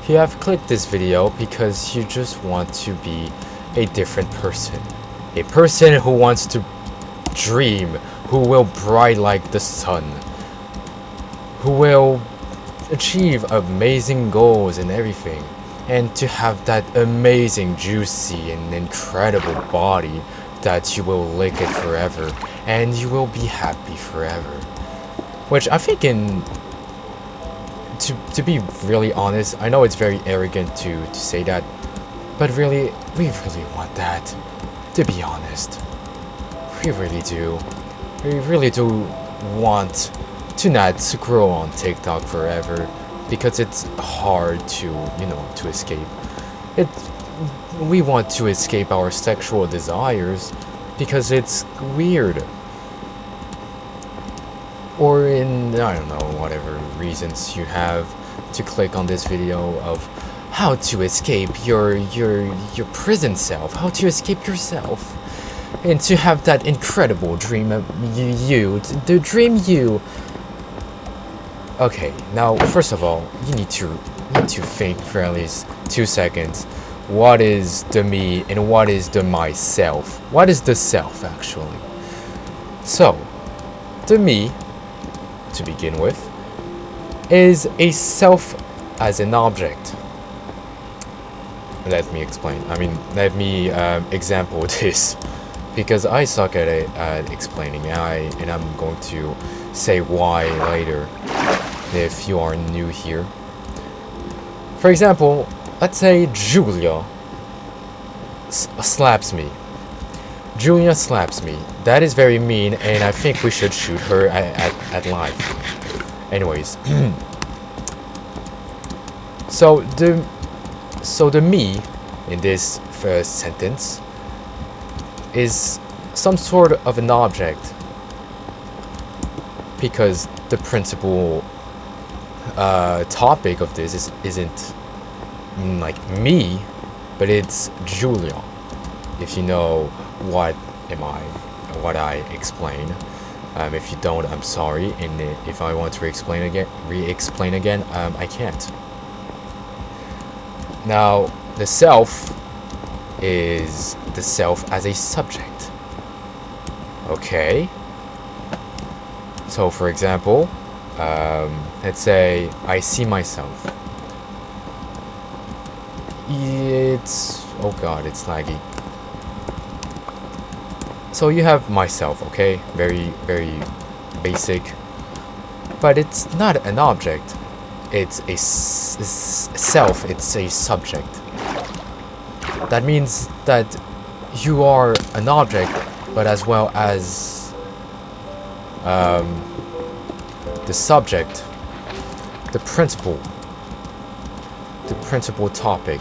You have clicked this video because you just want to be a different person. A person who wants to dream, who will bright like the sun, who will achieve amazing goals and everything, and to have that amazing, juicy, and incredible body that you will lick it forever, and you will be happy forever. Which I think to be really honest, I know it's very arrogant to say that, but really, we really want that, to be honest. We really do. We really do want to not scroll on TikTok forever, because it's hard to, to escape. We want to escape our sexual desires because it's weird. Or in, I don't know, whatever reasons you have to click on this video of how to escape your prison self, how to escape yourself, and to have that incredible dream of the dream you. Okay, now first of all, you need to think for at least 2 seconds. What is the me and what is the myself? What is the self actually? So, the me, to begin with, is a self as an object. Let me explain. Let me example this, because I suck at explaining, and I'm going to say why later if you are new here. For example, let's say Julia slaps me. Julia slaps me. That is very mean, and I think we should shoot her at life. Anyways, so the me in this first sentence is some sort of an object, because the principal topic of this isn't like me, but it's Julia. If you know what I explain. If you don't, I'm sorry, and if I want to re-explain again, I can't. Now, the self is the self as a subject. Okay. So, for example, let's say I see myself. Oh god, it's laggy. So you have myself, okay? Very, very basic. But it's not an object. It's a self, it's a subject. That means that you are an object, but as well as the subject, the principal topic.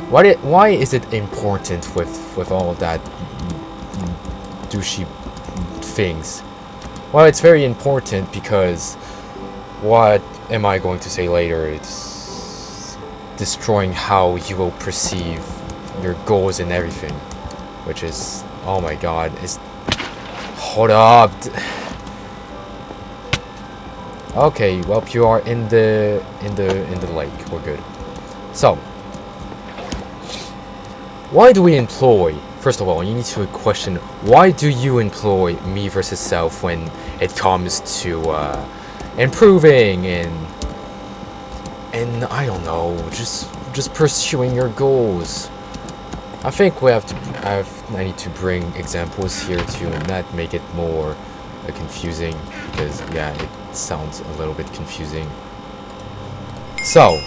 Why is it important with all of that douchey things? Well, it's very important because what am I going to say later? It's destroying how you will perceive your goals and everything, which is, oh my god, hold up. Okay, well, you are in the lake. We're good. So, why do we employ? First of all, you need to question, why do you employ me versus self when it comes to improving and I don't know, just pursuing your goals? I think I need to bring examples here to not make it more confusing, because yeah, it sounds a little bit confusing. So,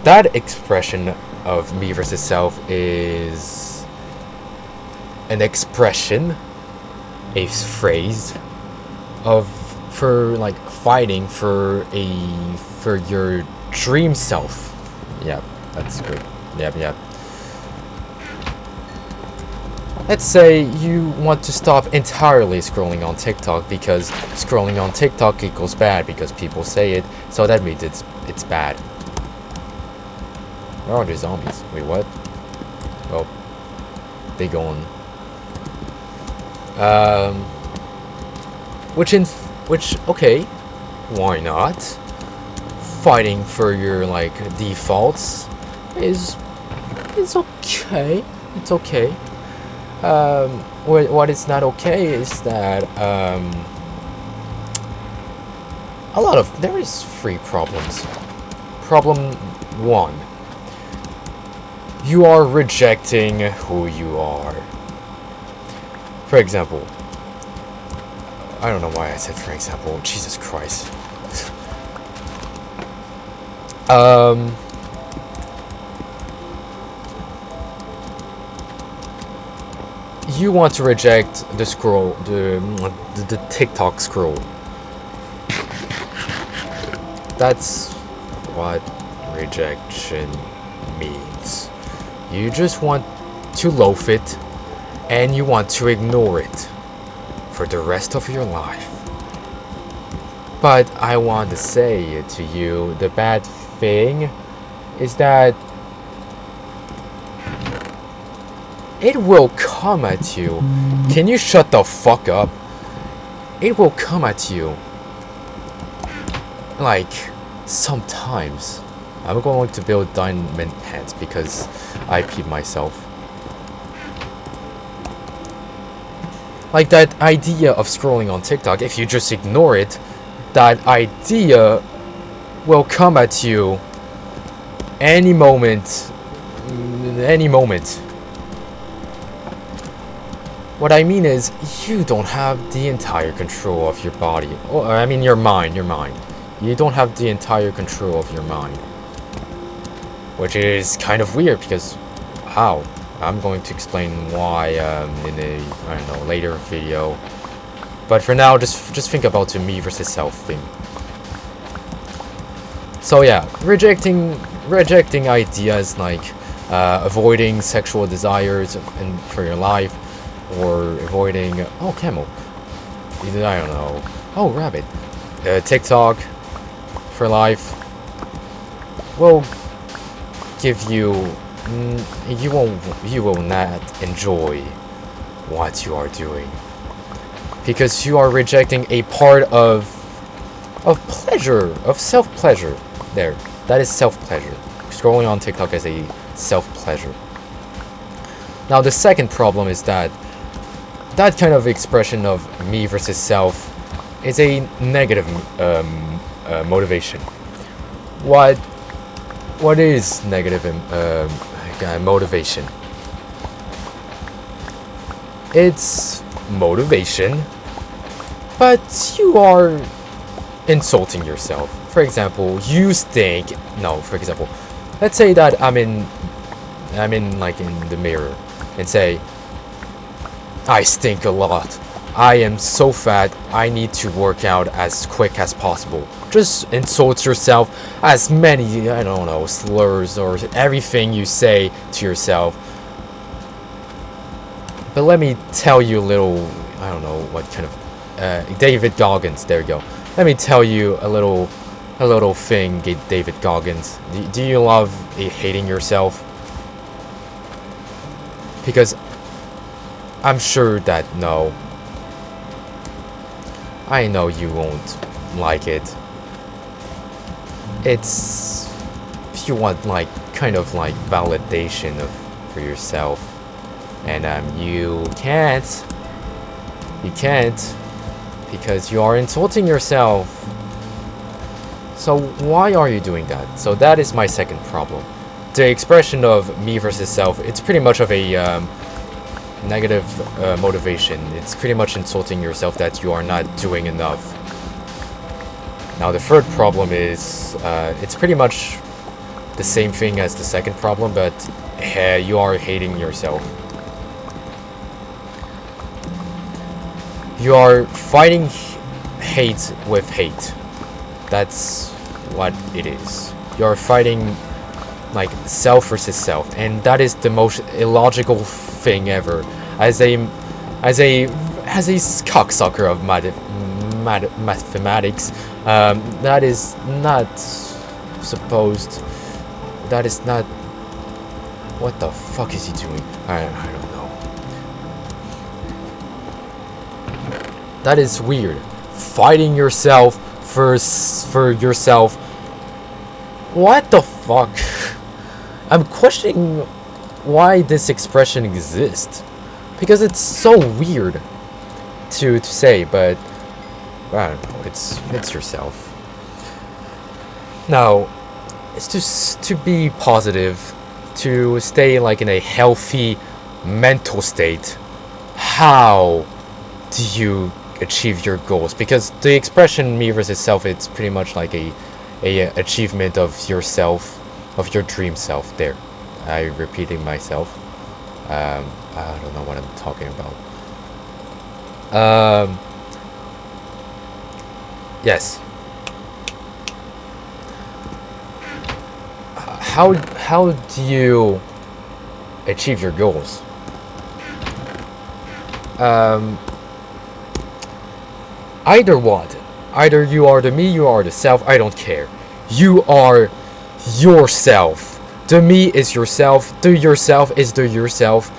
that expression of me versus self is an expression, a phrase for like fighting for your dream self. Yeah, that's good. Yep. Let's say you want to stop entirely scrolling on TikTok because scrolling on TikTok equals bad because people say it, so that means it's bad. Where are the zombies? Wait, what? Well, they gone. Okay. Why not? Fighting for your like defaults is okay. It's okay. What is not okay is that there is 3 problems. Problem 1. You are rejecting who you are. For example, I don't know why I said for example. Jesus Christ. You want to reject the scroll, the TikTok scroll. That's what rejection means. You just want to loaf it, and you want to ignore it for the rest of your life. But I want to say to you, the bad thing is that it will come at you. Can you shut the fuck up? It will come at you. Like, sometimes. I'm going to build diamond pants because I peed myself. Like that idea of scrolling on TikTok, if you just ignore it, that idea will come at you any moment. What I mean is, you don't have the entire control of your body. Or, I mean your mind. You don't have the entire control of your mind. Which is kind of weird because, how? I'm going to explain why in a, I don't know, later video. But for now, just think about the me versus self thing. So yeah, rejecting ideas like avoiding sexual desires for your life, or avoiding camel. I don't know. Oh, rabbit. TikTok for life will give you. You will not enjoy what you are doing because you are rejecting a part of pleasure, of self-pleasure. There, that is self-pleasure. Scrolling on TikTok is a self-pleasure. Now the second problem is that kind of expression of me versus self is a negative motivation. What is negative motivation? It's motivation, but you are insulting yourself. For example, let's say that I'm in like in the mirror and say, I stink a lot. I am so fat, I need to work out as quick as possible. Just insult yourself as many, I don't know, slurs or everything you say to yourself. But let me tell you a little, I don't know what kind of, David Goggins, there you go. Let me tell you a little thing, David Goggins. Do you love hating yourself? Because I'm sure that no. I know you won't like it. It's if you want like kind of like validation for yourself, and you can't because you are insulting yourself. So why are you doing that? So that is my second problem. The expression of me versus self, it's pretty much of a negative motivation. It's pretty much insulting yourself that you are not doing enough. Now the third problem is it's pretty much the same thing as the second problem, but you are hating yourself. You are fighting hate with hate. That's what it is. You are fighting like self versus self, and that is the most illogical thing ever. As a cocksucker of mathematics, that is not supposed. That is not. What the fuck is he doing? I don't know. That is weird. Fighting yourself for yourself. What the fuck? I'm questioning why this expression exists, because it's so weird to say, but I don't know, it's yourself. Now, it's just to be positive, to stay like in a healthy mental state. How do you achieve your goals? Because the expression me versus self, it's pretty much like a achievement of yourself, of your dream self. There, I'm repeating myself. I don't know what I'm talking about. Yes. How do you achieve your goals? Either what? Either you are the me, you are the self, I don't care. You are yourself. The me is yourself, the yourself is the yourself.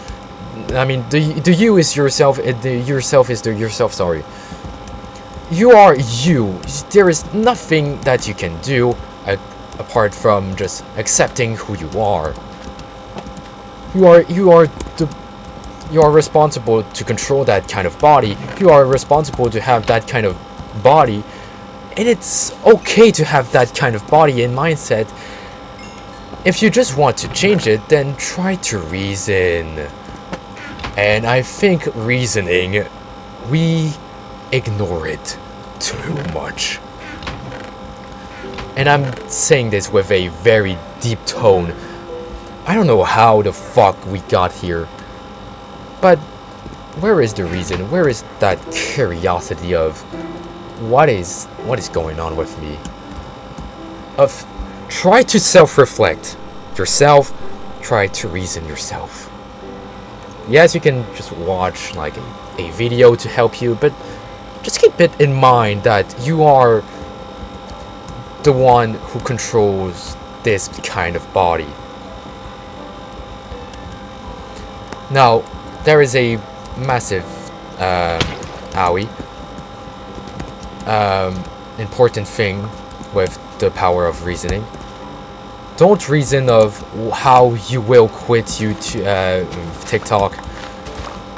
I mean, the you is yourself, the yourself is the yourself, sorry. You are you. There is nothing that you can do apart from just accepting who you are. You are responsible to control that kind of body. You are responsible to have that kind of body, and it's okay to have that kind of body and mindset. If you just want to change it, then try to reason. And I think reasoning, we ignore it too much. And I'm saying this with a very deep tone. I don't know how the fuck we got here, but where is the reason? Where is that curiosity of what is going on with me? Of try to self-reflect yourself, try to reason yourself. Yes, you can just watch like a video to help you, but just keep it in mind that you are the one who controls this kind of body. Now, there is a massive important thing with the power of reasoning. Don't reason of how you will quit TikTok,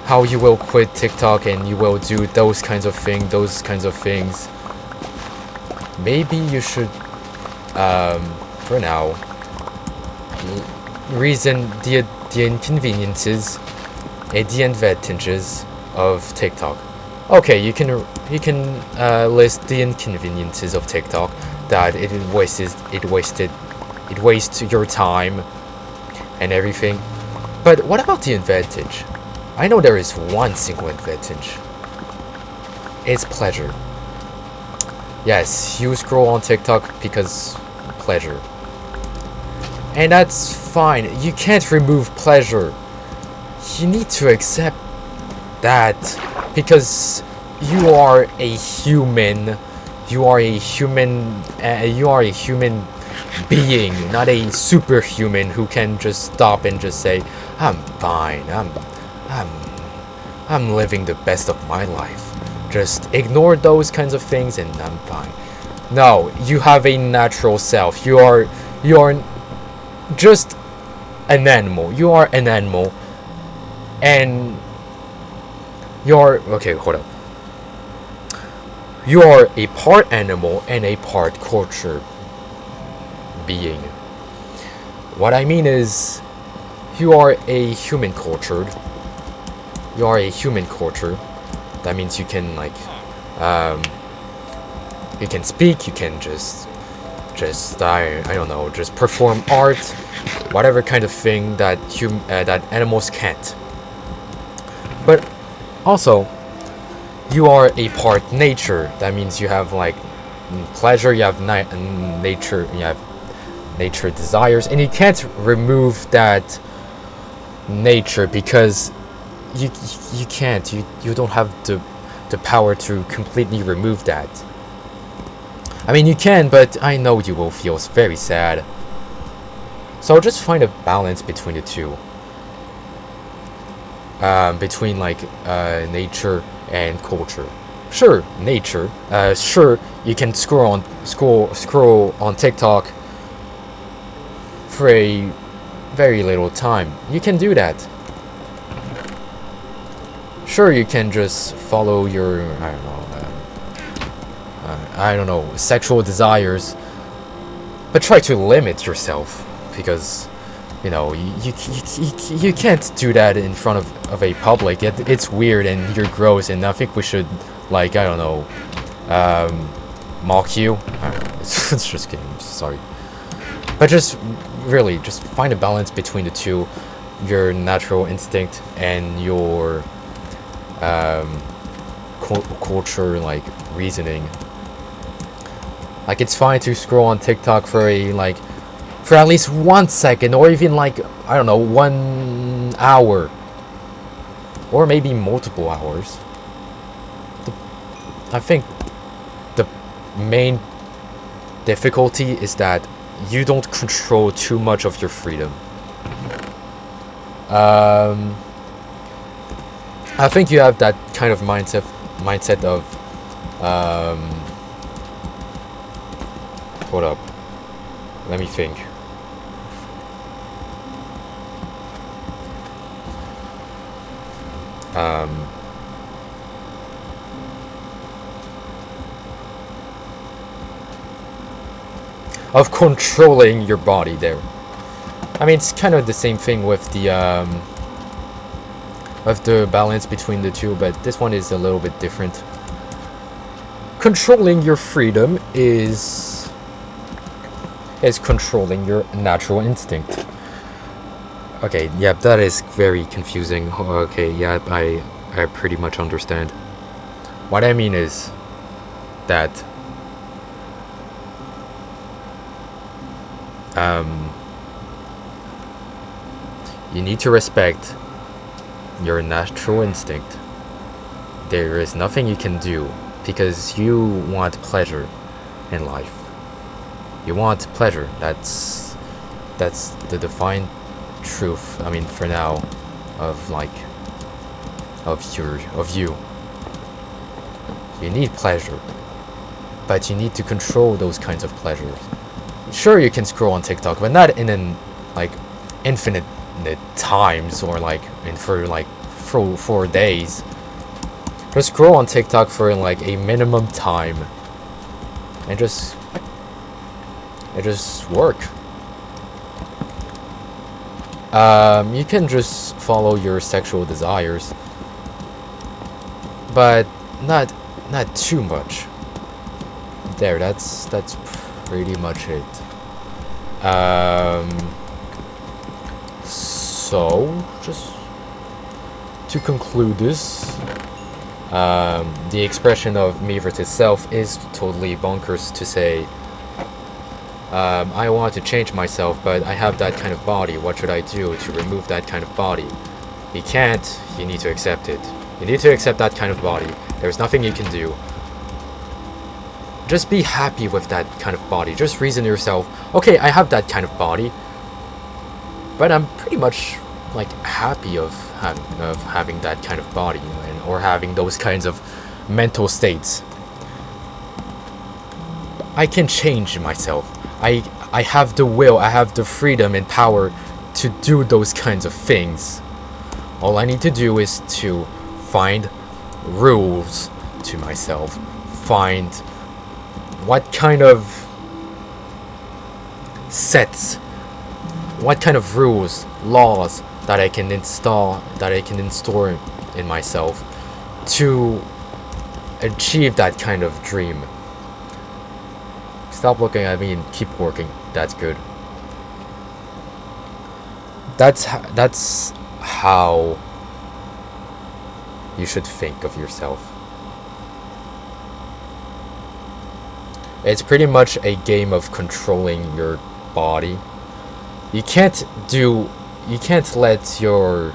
how you will quit TikTok and you will do those kinds of things. Maybe you should, for now, reason the inconveniences and the advantages of TikTok. Okay, you can list the inconveniences of TikTok, that it wastes your time and everything. But what about the advantage? I know there is one single advantage. It's pleasure. Yes, you scroll on TikTok because pleasure. And that's fine. You can't remove pleasure. You need to accept that, because you are a human. You are a human being, not a superhuman who can just stop and just say, "I'm fine. I'm living the best of my life. Just ignore those kinds of things and I'm fine." No, you have a natural self. You are just an animal. You are an animal, and okay, hold up. You are a part animal and a part culture being. What I mean is, you are a human cultured. You are a human culture. That means you can you can speak. You can just I don't know, just perform art, whatever kind of thing that that animals can't. But also, you are a part nature. That means you have like pleasure, you have nature, you have nature desires, and you can't remove that nature because you can't. You don't have the power to completely remove that. I mean, you can, but I know you will feel very sad. So just find a balance between the two. Between nature and culture. Sure, nature. Sure, you can scroll on TikTok for a very little time. You can do that. Sure, you can just follow your I don't know, sexual desires, but try to limit yourself, because you know you can't do that in front of a public. It's weird and you're gross, and I think we should, like, I don't know, mock you. It's just kidding, I'm sorry. But just really just find a balance between the two, your natural instinct and your culture, like, reasoning. Like, it's fine to scroll on TikTok for at least 1 second, or even, like, I don't know, 1 hour, or maybe multiple hours. I think the main difficulty is that you don't control too much of your freedom. I think you have that kind of mindset of hold up, let me think. Of controlling your body there. I mean, it's kind of the same thing with the balance between the two, but this one is a little bit different. Controlling your freedom is controlling your natural instinct. Okay, yeah, that is very confusing. Okay, yeah, I pretty much understand. What I mean is that you need to respect your natural instinct. There is nothing you can do, because you want pleasure in life. You want pleasure. That's the defined truth, I mean, for now, of you. You need pleasure, but you need to control those kinds of pleasures. Sure, you can scroll on TikTok, but not in an infinite times, or for days. Just scroll on TikTok for a minimum time, and just work. You can just follow your sexual desires, but not too much. There, that's pretty much it. So, just to conclude this, the expression of me versus self is totally bonkers to say, I want to change myself, but I have that kind of body. What should I do to remove that kind of body? You can't. You need to accept it. You need to accept that kind of body. There's nothing you can do. Just be happy with that kind of body. Just reason to yourself, okay, I have that kind of body, but I'm pretty much happy of having that kind of body, or having those kinds of mental states. I can change myself. I have the will, I have the freedom and power to do those kinds of things. All I need to do is to find rules to myself. Find what kind of sets, what kind of rules, laws that I can install in myself to achieve that kind of dream. Stop looking at me and keep working. That's good. That's how you should think of yourself. It's pretty much a game of controlling your body. You can't let your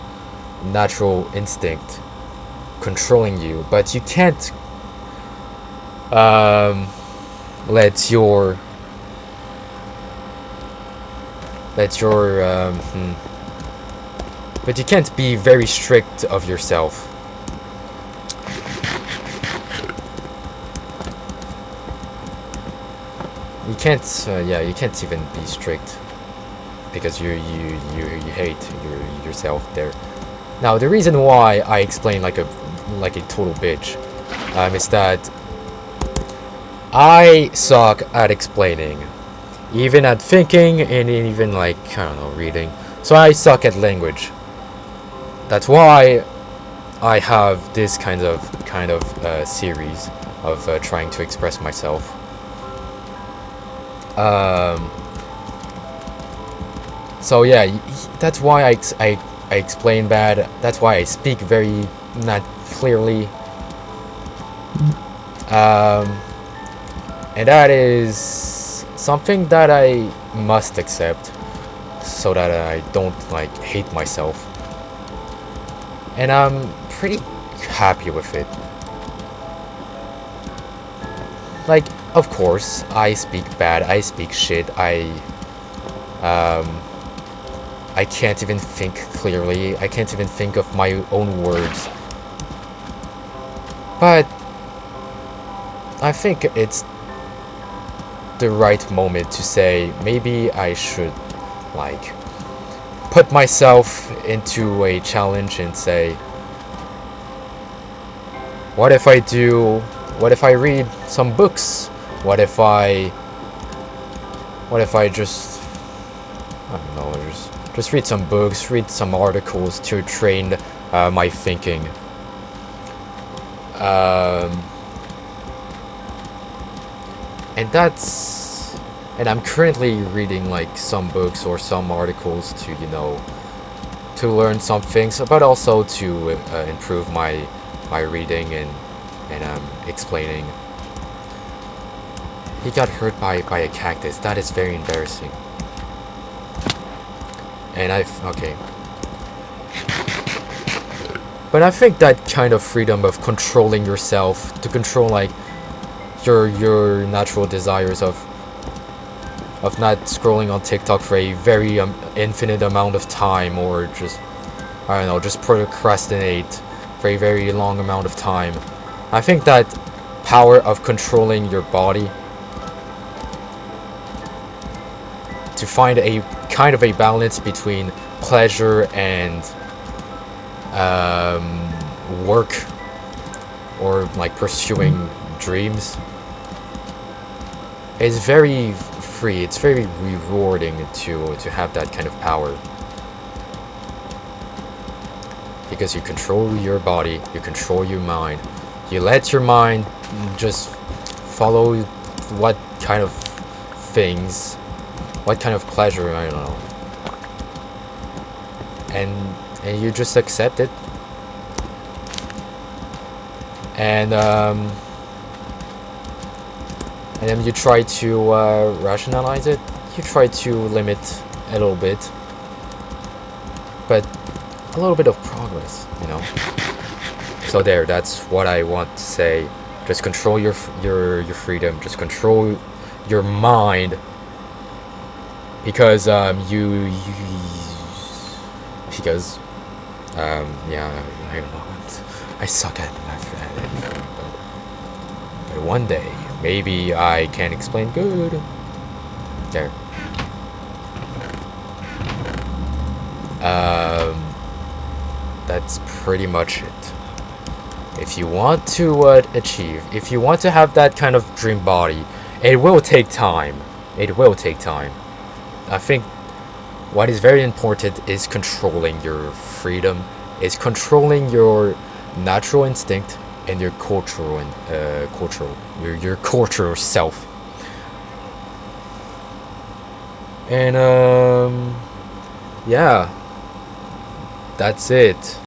natural instinct controlling you, but you can't let your but you can't be very strict of yourself. can't yeah, you can't even be strict because you hate yourself there. Now the reason why I explain like a total bitch is that I suck at explaining, even at thinking, and even like, I don't know, reading. So I suck at language. That's why I have this kind of series of trying to express myself. So yeah, that's why I explain bad. That's why I speak very not clearly. And that is something that I must accept, so that I don't like hate myself. And I'm pretty happy with it. Like, of course, I speak bad, I speak shit, I can't even think clearly, I can't even think of my own words. But I think it's the right moment to say maybe I should like put myself into a challenge and say, what if I read some books? What if I just, I don't know, just read some books, read some articles to train my thinking. And I'm currently reading like some books or some articles to, you know, to learn some things, but also to improve my reading and explaining. He got hurt by a cactus. That is very embarrassing. And okay. But I think that kind of freedom of controlling yourself, to control like your natural desires of not scrolling on TikTok for a very infinite amount of time, or just, I don't know, just procrastinate for a very long amount of time. I think that power of controlling your body to find a kind of a balance between pleasure and work, or like pursuing dreams, is very free. It's very rewarding to have that kind of power, because you control your body, you control your mind, you let your mind just follow what kind of things, what kind of pleasure, I don't know, and you just accept it, and then you try to rationalize it. You try to limit a little bit, but a little bit of progress, you know. So there, that's what I want to say. Just control your freedom. Just control your mind, because yeah, I don't know. I suck at it, but one day maybe I can explain good. There. That's pretty much it. If you want to achieve, if you want to have that kind of dream body, it will take time. It will take time. I think what is very important is controlling your freedom, is controlling your natural instinct and your cultural your cultural self. And yeah, that's it.